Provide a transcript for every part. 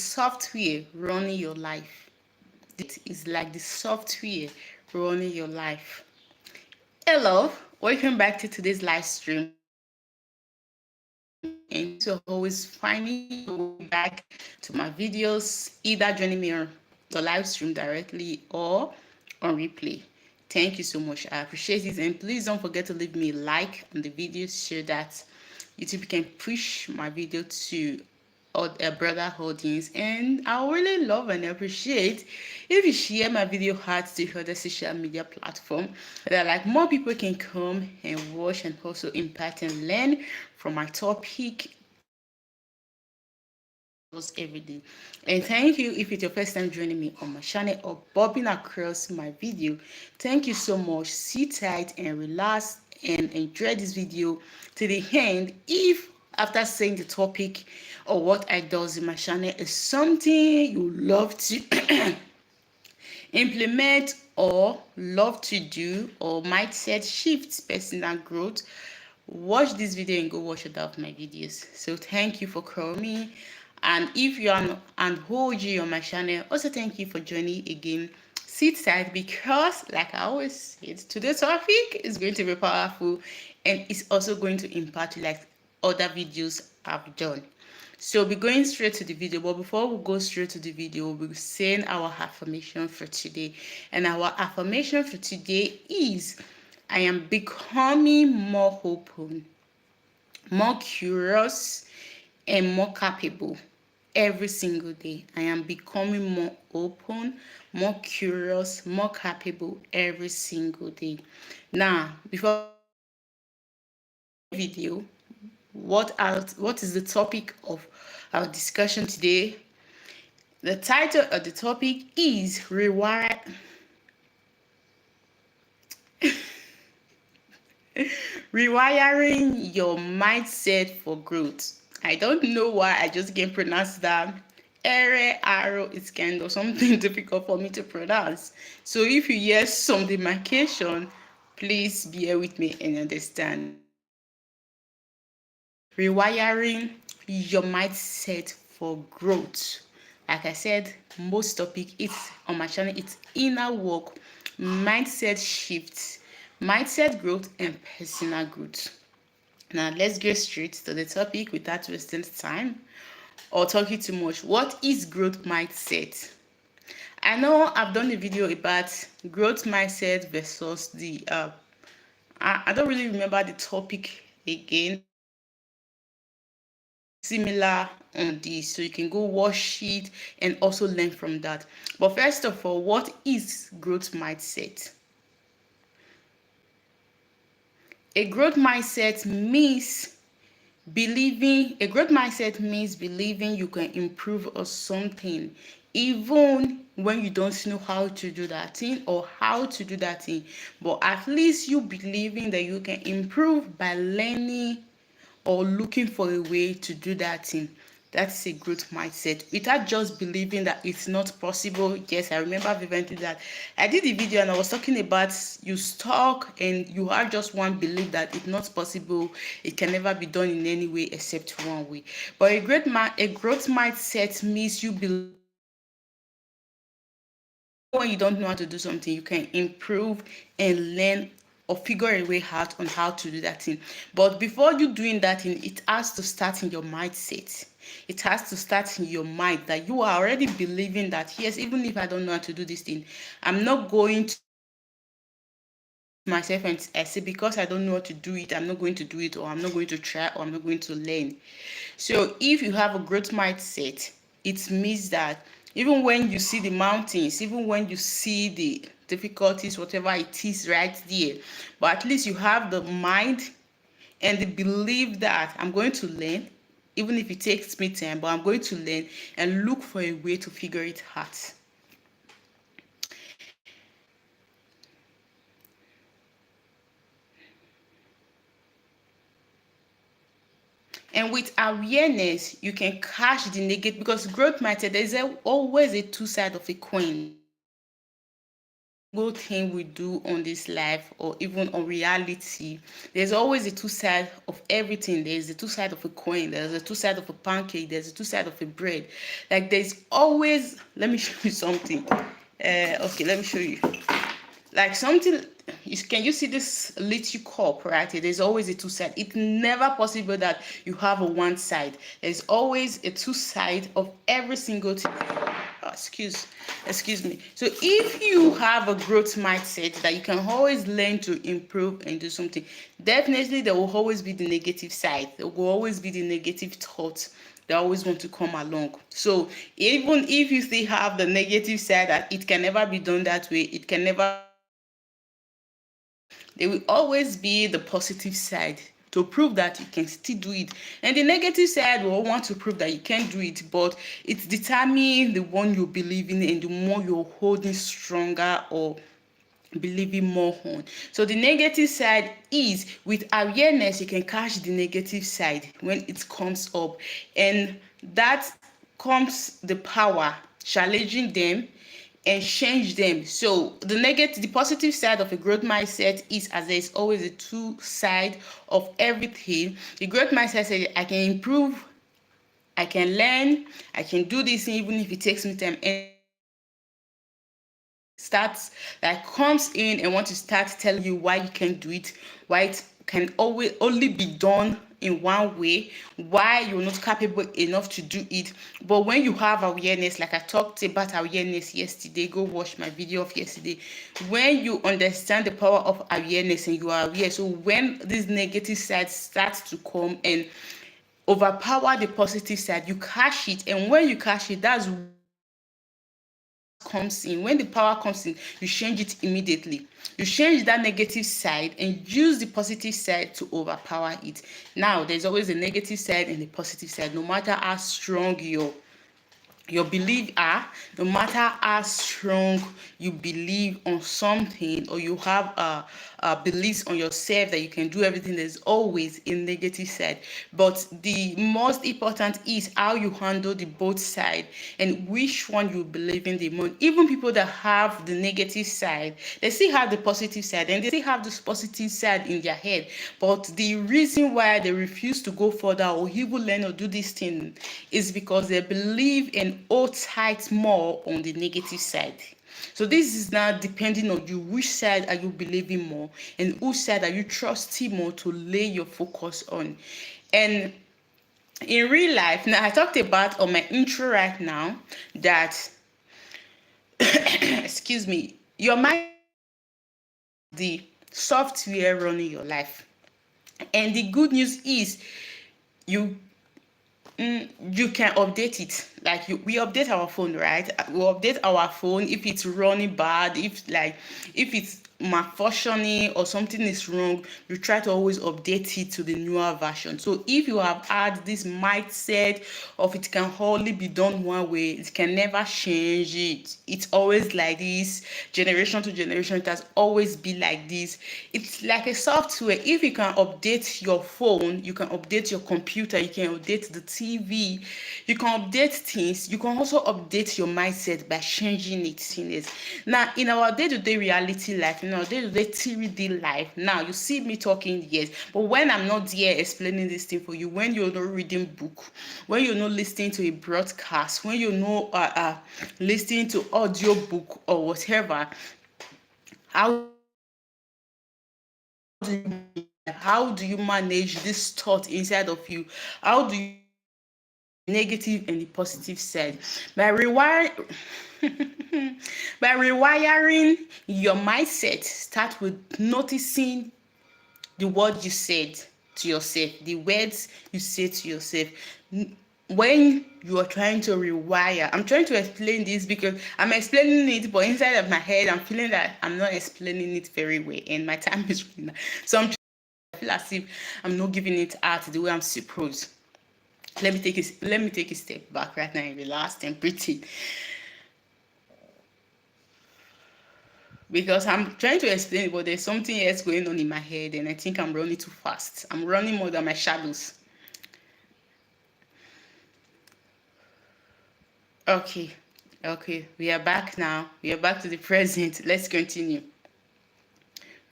software running your life. It is like the software running your life. Hello, welcome back to today's live stream. And since you're always finding your way back to my videos, either joining me on the live stream directly or on replay. Thank you so much. I appreciate it. And please don't forget to leave me a like on the video so that YouTube can push my video to a broader audience. And I really love and appreciate if you share my video out to other social media platform that like more people can come and watch and also impact and learn from my topic every day. And thank you if it's your first time joining me on my channel or bobbing across my video. Thank you so much. Sit tight and relax and enjoy this video to the end. If after saying the topic or what I does in my channel is something you love to implement or love to do or mindset shifts personal growth, watch this video and go watch other of my videos. So thank you for coming. And if you are an OG on my channel, also thank you for joining again. Sit tight because like I always say, today's topic is going to be powerful and it's also going to impact you like other videos I've done. So we're going straight to the video, but before we go straight to the video, we'll send our affirmation for today. And our affirmation for today is, I am becoming more open, more curious, and more capable every single day. I am becoming more open, more curious, more capable every single day. Now, before video, what is the topic of our discussion today? The title of the topic is Rewire. Rewiring your mindset for growth. I don't know why I just can't pronounce that. Arrow is kind of something difficult for me to pronounce. So if you hear some demarcation, please bear with me and understand. Rewiring your mindset for growth. Like I said, most topic it's on my channel, it's inner work, mindset shifts, mindset growth, and personal growth. Now let's get straight to the topic without wasting time or talking too much. What is growth mindset? I know I've done a video about growth mindset versus the I don't really remember the topic again. Similar on this, so you can go watch it and also learn from that. But first of all, what is growth mindset? A growth mindset means believing you can improve on something even when you don't know how to do that thing or how to do that thing, but at least you believing that you can improve by learning or looking for a way to do that thing. That's a growth mindset. Without just believing that it's not possible. Yes, I remember vividly that I did a video and I was talking about you stuck and you have just one belief that it's not possible. It can never be done in any way except one way. But a growth mindset means you believe when you don't know how to do something, you can improve and learn or figure a way out on how to do that thing. But before you doing that thing, it has to start in your mindset. It has to start in your mind that you are already believing that, yes, even if I don't know how to do this thing, I'm not going to myself and I say because I don't know how to do it, I'm not going to do it, or I'm not going to try, or I'm not going to learn. So if you have a growth mindset, it means that even when you see the mountains, even when you see the difficulties, whatever it is right there, but at least you have the mind and the belief that I'm going to learn, even if it takes me time, but I'm going to learn and look for a way to figure it out. And with awareness, you can catch the negative, because growth mindset, there's always a two sides of a coin. single thing we do on this life or even on reality, there's always a two side of everything. There's a two side of a coin, there's a two side of a pancake, there's a two side of a bread. Like there's always, let me show you something. Okay, let me show you. Like something, can you see this little cup right here? There's always a two side. It's never possible that you have a one side. There's always a two side of every single thing. Oh, excuse me. So if you have a growth mindset that you can always learn to improve and do something, definitely there will always be the negative side. There will always be the negative thoughts. They always want to come along. So even if you still have the negative side that it can never be done that way, it can never, there will always be the positive side to prove that you can still do it, and the negative side will want to prove that you can't do it. But it's determining the one you believe in, and the more you're holding stronger or believing more on. So the negative side is, with awareness you can catch the negative side when it comes up, and that comes the power challenging them and change them. So the positive side of a growth mindset is, as there's always a two side of everything. The growth mindset says I can improve, I can learn, I can do this even if it takes me time. And starts, like, comes in and want to start telling you why you can't do it, why it can always only be done in one way, why you're not capable enough to do it. But when you have awareness, like I talked about awareness yesterday, go watch my video of yesterday. When you understand the power of awareness and you are aware, so when this negative side starts to come and overpower the positive side, you catch it. And when you catch it, that's comes in. When the power comes in, you change it immediately. You change that negative side and use the positive side to overpower it. Now there's always a negative side and the positive side. No matter how strong your belief are, no matter how strong you believe on something, or you have beliefs on yourself that you can do everything, there's always a negative side. But the most important is how you handle the both side and which one you believe in the most. Even people that have the negative side, they still have the positive side, and they still have this positive side in their head. But the reason why they refuse to go further or even learn or do this thing is because they believe and hold tight more on the negative side. So this is now depending on you. Which side are you believing more, and which side are you trusting more to lay your focus on? And in real life, now I talked about on my intro right now that excuse me, your mind, the software running your life. And the good news is you you can update it. Like we update our phone, right? We update our phone if it's running bad, if it's malfunctioning or something is wrong. You try to always update it to the newer version. So if you have had this mindset of it can only be done one way, it can never change it, it's always like this, generation to generation, it has always been like this. It's like a software. If you can update your phone, you can update your computer, you can update the TV, you can update things. You can also update your mindset by changing it. Now in our day-to-day reality life, in our day-to-day 3D life, now you see me talking, yes, but when I'm not there explaining this thing for you, when you're not reading book, when you're not listening to a broadcast, when you're not listening to audio book or whatever, how do you manage this thought inside of you? How do you negative and the positive side? By by rewiring your mindset. Start with noticing the word you said to yourself, the words you say to yourself. When you are trying to rewire, I'm trying to explain this because I'm explaining it, but inside of my head I'm feeling that I'm not explaining it very well, and my time is running out. So I feel as if I'm not giving it out the way I'm supposed. Let me take a step back right now and relax and breathe, because I'm trying to explain it, but there's something else going on in my head, and I think I'm running too fast. I'm running more than my shadows. Okay, Okay, we are back now. We are back to the present. Let's continue.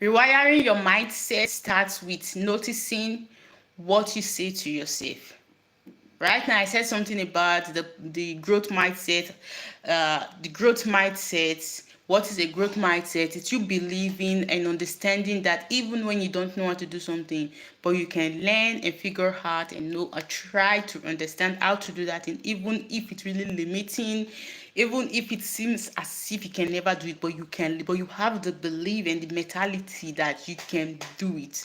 Rewiring your mindset starts with noticing what you say to yourself. Right now, I said something about the growth mindset. The growth mindset. What is a growth mindset? It's you believing and understanding that even when you don't know how to do something, but you can learn and figure out and know or try to understand how to do that, and even if it's really limiting, even if it seems as if you can never do it, but you can, but you have the belief and the mentality that you can do it.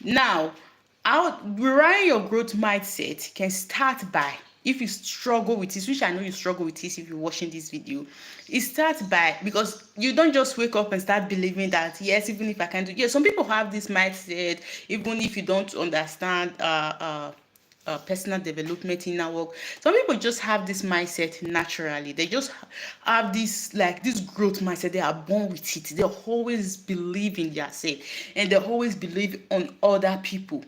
Now, how rewriting your growth mindset can start by, if you struggle with this, which I know you struggle with this if you're watching this video, it starts by, because you don't just wake up and start believing that yes, even if I can do, yes, some people have this mindset even if you don't understand personal development in our work. Some people just have this mindset naturally. They just have this, like, this growth mindset. They are born with it. They always believe in themselves, and they always believe on other people.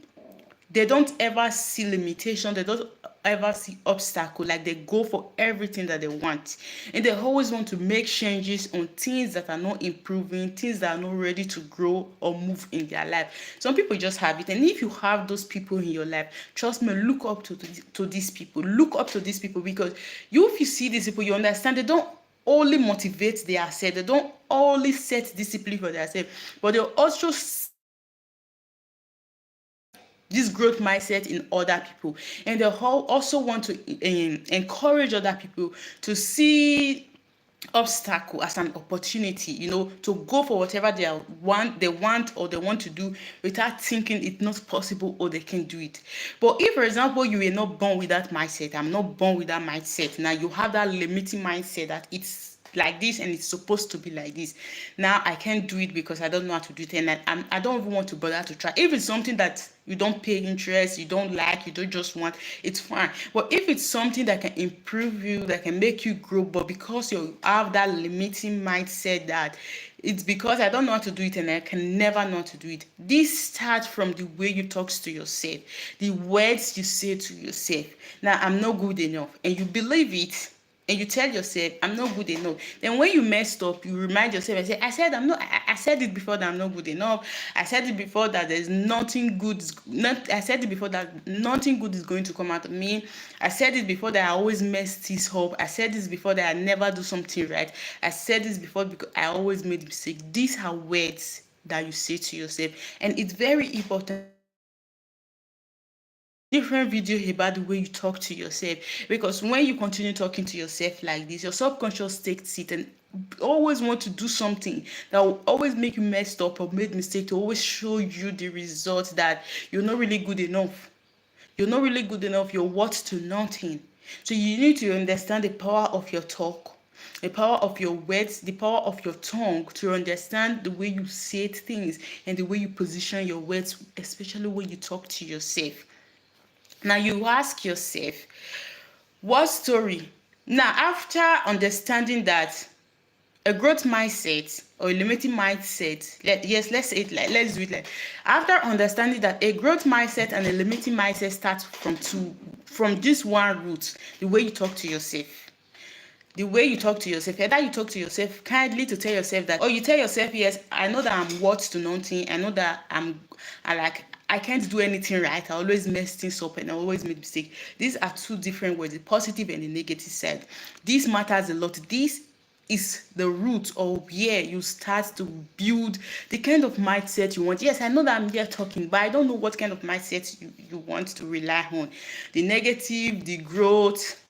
They don't ever see limitation. They don't ever see obstacle. Like, they go for everything that they want, and they always want to make changes on things that are not improving, things that are not ready to grow or move in their life. Some people just have it, and if you have those people in your life, trust me, look up to these people. Look up to these people, because if you see these people, you understand they don't only motivate themselves, they don't only set discipline for themselves, but they also this growth mindset in other people, and they also want to encourage other people to see obstacle as an opportunity, to go for whatever they want or they want to do, without thinking it's not possible or they can do it. But if, for example, you were not born with that mindset, I'm not born with that mindset, now you have that limiting mindset that it's like this and it's supposed to be like this, now I can't do it because I don't know how to do it, and I don't even want to bother to try. If it's something that you don't pay interest, you don't like, you don't just want, it's fine. But if it's something that can improve you, that can make you grow, but because you have that limiting mindset that it's because I don't know how to do it and I can never know how to do it, this starts from the way you talk to yourself, the words you say to yourself. Now, I'm not good enough, and you believe it, and you tell yourself I'm not good enough. Then when you messed up, you remind yourself and say, I said I'm not, I said it before that I'm not good enough. I said it before that there's nothing good, I said it before that nothing good is going to come out of me. I said it before that I always mess this up. I said this before that I never do something right. I said this before because I always made mistake. These are words that you say to yourself, and it's very important different video about the way you talk to yourself, because when you continue talking to yourself like this, your subconscious takes it and always want to do something that will always make you messed up or made mistake, to always show you the result that you're not really good enough. You're not really good enough. You're worth to nothing. So you need to understand the power of your talk, the power of your words, the power of your tongue, to understand the way you say things and the way you position your words, especially when you talk to yourself. Now you ask yourself, what story? Now, after understanding that a growth mindset or a limiting mindset, let's say it like, let's do it like, after understanding that a growth mindset and a limiting mindset start from this one root, the way you talk to yourself. The way you talk to yourself, either you talk to yourself kindly to tell yourself that, or you tell yourself, yes, I know that I'm worth to nothing. I know that I can't do anything right. I always mess things up and I always make mistakes. These are two different words, the positive and the negative side. This matters a lot. This is the root of where you start to build the kind of mindset you want. Yes, I know that I'm here talking, but I don't know what kind of mindset you want to rely on. The negative, the growth.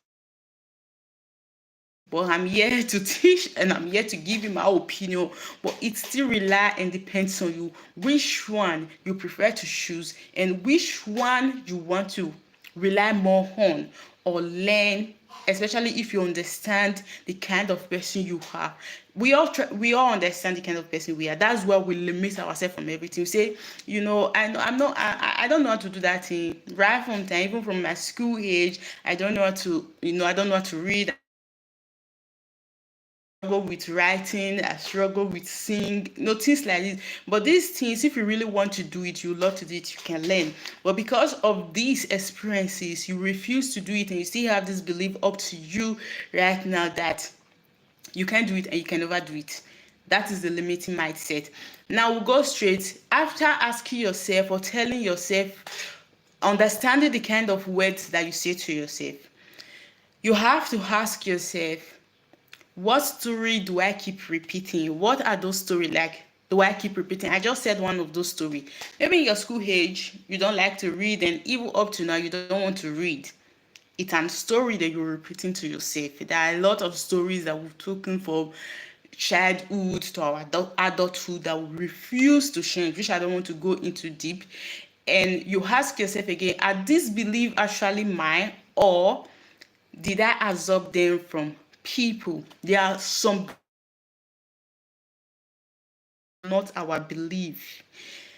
But I'm here to teach and I'm here to give you my opinion. But it still relies and depends on you, which one you prefer to choose and which one you want to rely more on or learn, especially if you understand the kind of person you are. We all understand the kind of person we are. That's why we limit ourselves from everything. We say, I don't know how to do that thing. Right from time, even from my school age, I don't know how to, I don't know how to read. Struggle with writing, I struggle with singing, things like this. But these things, if you really want to do it, you love to do it, you can learn. But because of these experiences, you refuse to do it, and you still have this belief up to you right now that You can't do it and you can never do it. That is the limiting mindset. Now we'll go straight after asking yourself or telling yourself, understanding the kind of words that you say to yourself. You have to ask yourself, what story do I keep repeating? What are those stories like? Do I keep repeating? I just said one of those stories. Maybe in your school age, you don't like to read, and even up to now, you don't want to read. It's a story that you're repeating to yourself. There are a lot of stories that we've taken from childhood to our adulthood that we refuse to change, which I don't want to go into deep. And you ask yourself again, are these beliefs actually mine, or did I absorb them from people? There are some not our belief.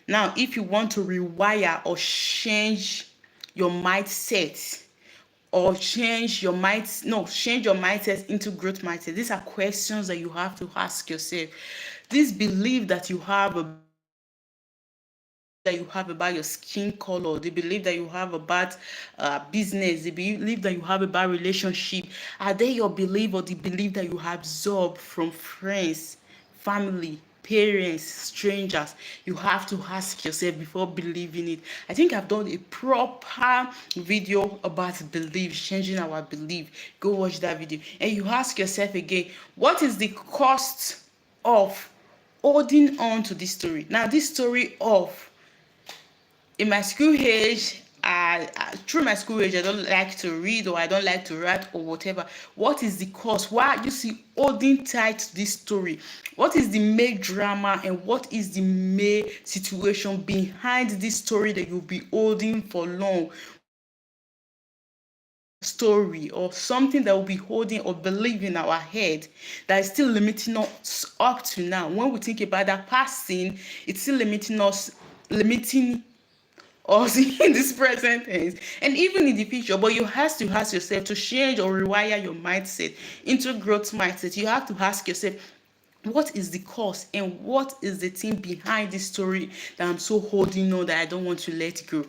Now, if you want to rewire or change your mindset, or change your mindset into growth mindset, these are questions that you have to ask yourself. This belief that you have about your skin color, the belief that you have about business, the belief that you have about relationship, are they your belief or the belief that you absorb from friends, family, parents, strangers? You have to ask yourself before believing it. I think I've done a proper video about belief, changing our belief. Go watch that video and you ask yourself again, what is the cost of holding on to this story? Now, this story of, in my school age, through my school age, I don't like to read, or I don't like to write, or whatever. What is the cause? Why are you see holding tight to this story? What is the main drama, and what is the main situation behind this story that you'll be holding for long? Story or something that will be holding or believe in our head that is still limiting us up to now. When we think about that past scene, it's still limiting us in this present tense and even in the future. But you have to ask yourself, to change or rewire your mindset into growth mindset, you have to ask yourself, what is the cause and what is the thing behind this story that I'm so holding on, that I don't want to let go?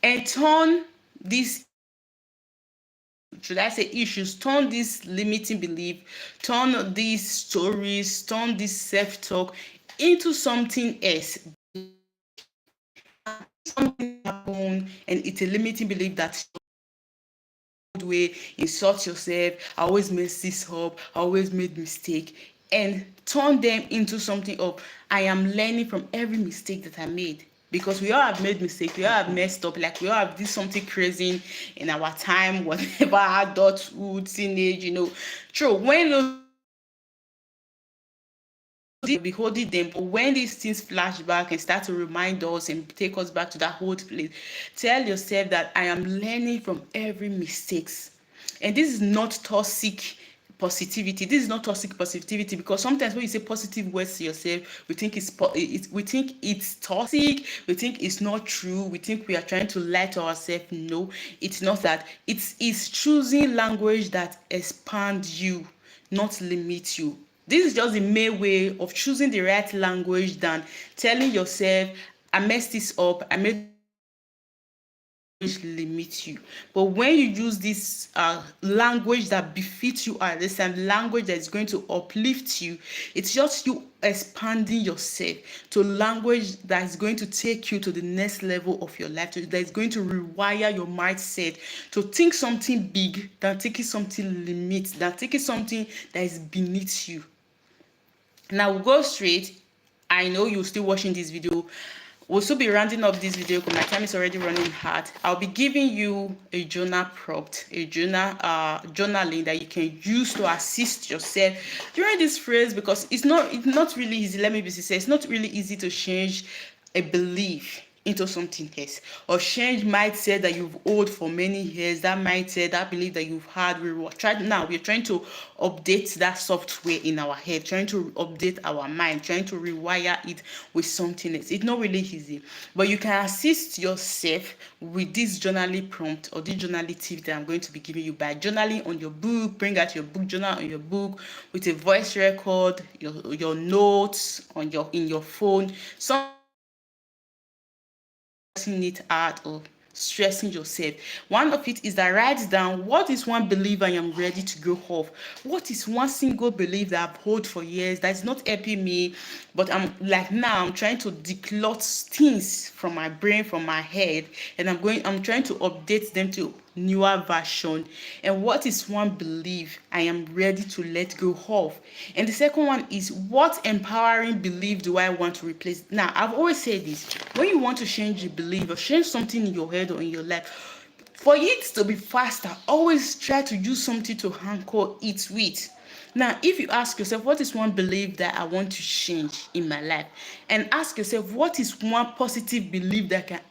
And turn this, should I say issues, turn this limiting belief, turn these stories, turn this self-talk into something else. Something happen and it's a limiting belief that way, insult yourself, I always mess this up, I always made mistake, and turn them into something of, I am learning from every mistake that I made. Because we all have made mistakes, we all have messed up, like we all have did something crazy in our time, whatever, adulthood, teenage, True, when those be holding them, but when these things flash back and start to remind us and take us back to that old place, tell yourself that I am learning from every mistakes. And this is not toxic positivity. This is not toxic positivity, because sometimes when you say positive words to yourself, we think it's toxic, we think it's not true, we think we are trying to lie to ourselves. No, it's not that. It's choosing language that expands you, not limit you. This is just the main way of choosing the right language than telling yourself, I messed this up, I made limit you. But when you use this language that befits you at this time, language that is going to uplift you, it's just you expanding yourself to language that is going to take you to the next level of your life, that is going to rewire your mindset to think something big than taking something limit, than taking something that is beneath you. Now we'll go straight. I know you're still watching this video. We'll still be rounding up this video because my time is already running hard. I'll be giving you a journal prompt, a journaling that you can use to assist yourself during this phrase, because it's not really easy. Let me be sincere, it's not really easy to change a belief into something else, or change mindset that you've held for many years, that mindset, that belief that you've had. We're trying to update that software in our head, trying to update our mind, trying to rewire it with something else. It's not really easy, but you can assist yourself with this journaling prompt or this journaling tip that I'm going to be giving you by journaling on your book. Bring out your book journal on your book with a voice record, your notes in your phone, some it out, or stressing yourself. One of it is that write down, what is one belief I am ready to go off? What is one single belief that I've held for years that is not helping me, but I'm trying to declutter things from my brain, from my head, and I'm trying to update them to newer version. And what is one belief I am ready to let go of? And the second one is, what empowering belief do I want to replace? Now, I've always said this: when you want to change a belief or change something in your head or in your life, for it to be faster, always try to use something to anchor it with. Now, if you ask yourself, what is one belief that I want to change in my life? And ask yourself, what is one positive belief that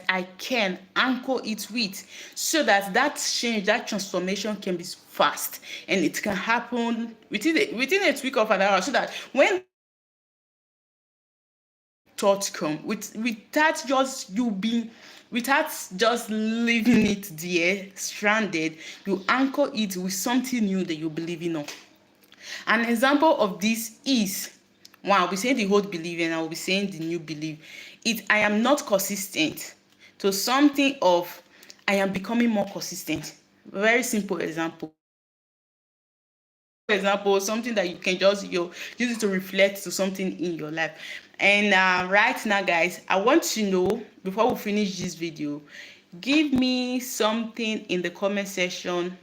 I can anchor it with, so that change, that transformation can be fast and it can happen within a tweak of an hour, so that when thoughts come, without just leaving it there stranded, you anchor it with something new that you believe in. An example of this is, one, I'll be saying the old belief and I'll be saying the new belief. I am not consistent, to something of I am becoming more consistent. Very simple example. Something that you can just use it to reflect to something in your life. And right now, guys, I want to know, before we finish this video, give me something in the comment section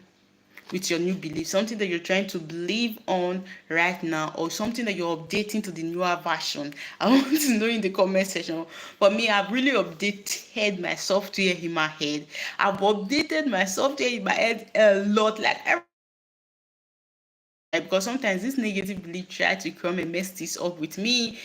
with your new belief, something that you're trying to believe on right now, or something that you're updating to the newer version. I want to know in the comment section. For me, I've really updated my software in my head. I've updated my software in my head a lot, because sometimes this negative belief try to come and mess this up with me,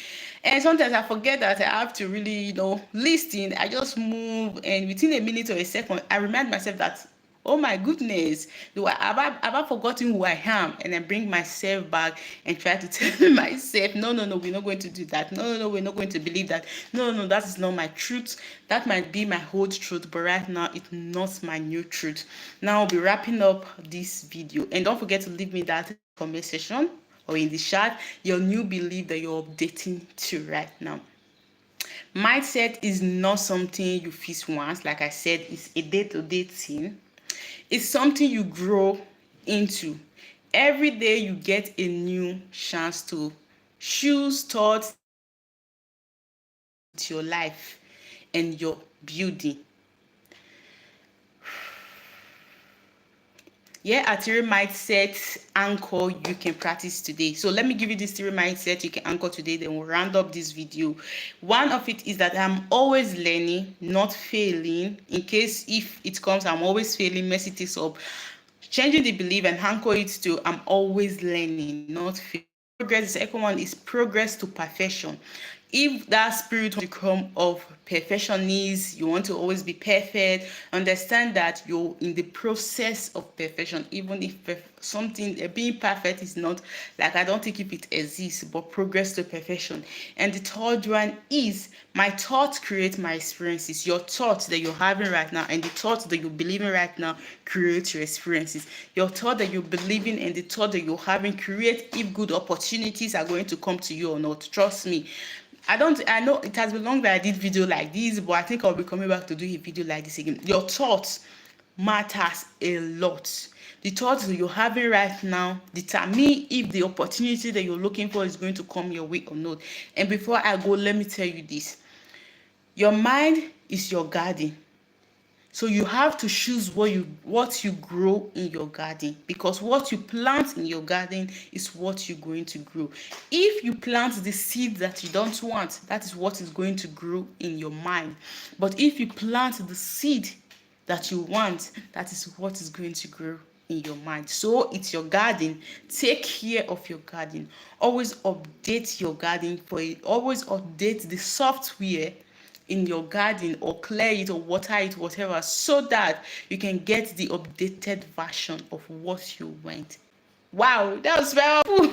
and sometimes I forget that I have to really listen. I just move, and within a minute or a second I remind myself that, oh my goodness, have I forgotten who I am? And I bring myself back and try to tell myself, no, we're not going to do that. No, we're not going to believe that. No, that is not my truth. That might be my old truth, but right now it's not my new truth. Now I'll be wrapping up this video, and don't forget to leave me that comment section or in the chat your new belief that you're updating to right now. Mindset is not something you fix once. Like I said, it's a day-to-day thing. It's something you grow into. Every day you get a new chance to choose thoughts to your life and your building. At 3 mindset anchor you can practice today. So let me give you this 3 mindset you can anchor today, then we'll round up this video. One of it is that I'm always learning, not failing. In case if it comes I'm always failing, mess it up. Changing the belief and anchor it to I'm always learning, not failing. Progress. The second one is progress to perfection. If that spirit wants to come of perfectionist, you want to always be perfect, understand that you're in the process of perfection. Even if something being perfect is not, like, I don't think if it exists, but progress to perfection. And the third one is, my thoughts create my experiences. Your thoughts that you're having right now and the thoughts that you're believing right now create your experiences. Your thought that you're believing and the thought that you're having create if good opportunities are going to come to you or not. Trust me. I know it has been long that I did video like this, but I think I'll be coming back to do a video like this again. Your thoughts matters a lot. The thoughts that you're having right now determine if the opportunity that you're looking for is going to come your way or not. And before I go, let me tell you this. Your mind is your garden. So you have to choose what you grow in your garden, because what you plant in your garden is what you're going to grow. If you plant the seed that you don't want, that is what is going to grow in your mind. But if you plant the seed that you want, that is what is going to grow in your mind. So it's your garden. Take care of your garden. Always update your garden for it. Always update the software in your garden, or clear it or water it, whatever, so that you can get the updated version of what you want. Wow, that was very cool.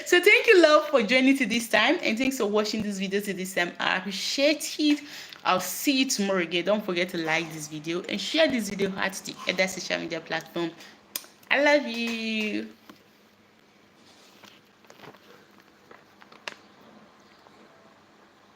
So thank you, love, for joining to this time, and thanks for watching this video to this time. I appreciate it. I'll see you tomorrow again. Don't forget to like this video and share this video at the other social media platform. I love you.